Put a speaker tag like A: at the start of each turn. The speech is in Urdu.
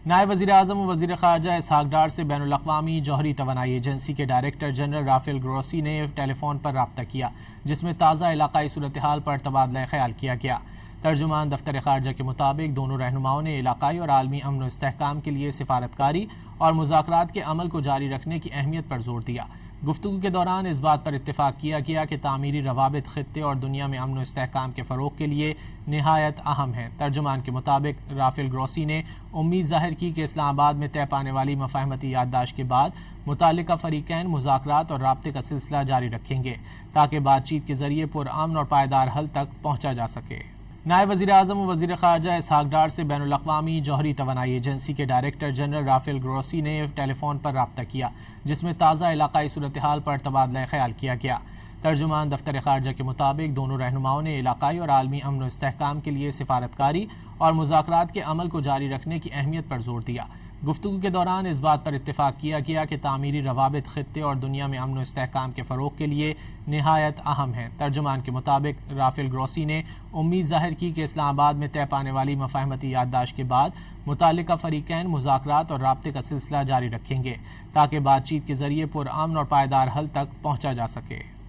A: نائب وزیر اعظم و وزیر خارجہ اسحاق ڈار سے بین الاقوامی جوہری توانائی ایجنسی کے ڈائریکٹر جنرل رافیل گروسی نے ٹیلی فون پر رابطہ کیا، جس میں تازہ علاقائی صورتحال پر تبادلہ خیال کیا گیا۔ ترجمان دفتر خارجہ کے مطابق دونوں رہنماؤں نے علاقائی اور عالمی امن و استحکام کے لیے سفارتکاری اور مذاکرات کے عمل کو جاری رکھنے کی اہمیت پر زور دیا۔ گفتگو کے دوران اس بات پر اتفاق کیا گیا کہ تعمیری روابط خطے اور دنیا میں امن و استحکام کے فروغ کے لیے نہایت اہم ہیں۔ ترجمان کے مطابق رافیل گروسی نے امید ظاہر کی کہ اسلام آباد میں طے پانے والی مفاہمتی یادداشت کے بعد متعلقہ فریقین مذاکرات اور رابطے کا سلسلہ جاری رکھیں گے تاکہ بات چیت کے ذریعے پرامن اور پائیدار حل تک پہنچا جا سکے۔ نائب وزیر اعظم و وزیر خارجہ اسحاق ڈار سے بین الاقوامی جوہری توانائی ایجنسی کے ڈائریکٹر جنرل رافیل گروسی نے ٹیلی فون پر رابطہ کیا، جس میں تازہ علاقائی صورتحال پر تبادلہ خیال کیا گیا۔ ترجمان دفتر خارجہ کے مطابق دونوں رہنماؤں نے علاقائی اور عالمی امن و استحکام کے لیے سفارتکاری اور مذاکرات کے عمل کو جاری رکھنے کی اہمیت پر زور دیا۔ گفتگو کے دوران اس بات پر اتفاق کیا گیا کہ تعمیری روابط خطے اور دنیا میں امن و استحکام کے فروغ کے لیے نہایت اہم ہیں۔ ترجمان کے مطابق رافیل گروسی نے امید ظاہر کی کہ اسلام آباد میں طے پانے والی مفاہمتی یادداشت کے بعد متعلقہ فریقین مذاکرات اور رابطے کا سلسلہ جاری رکھیں گے تاکہ بات چیت کے ذریعے پرامن اور پائیدار حل تک پہنچا جا سکے۔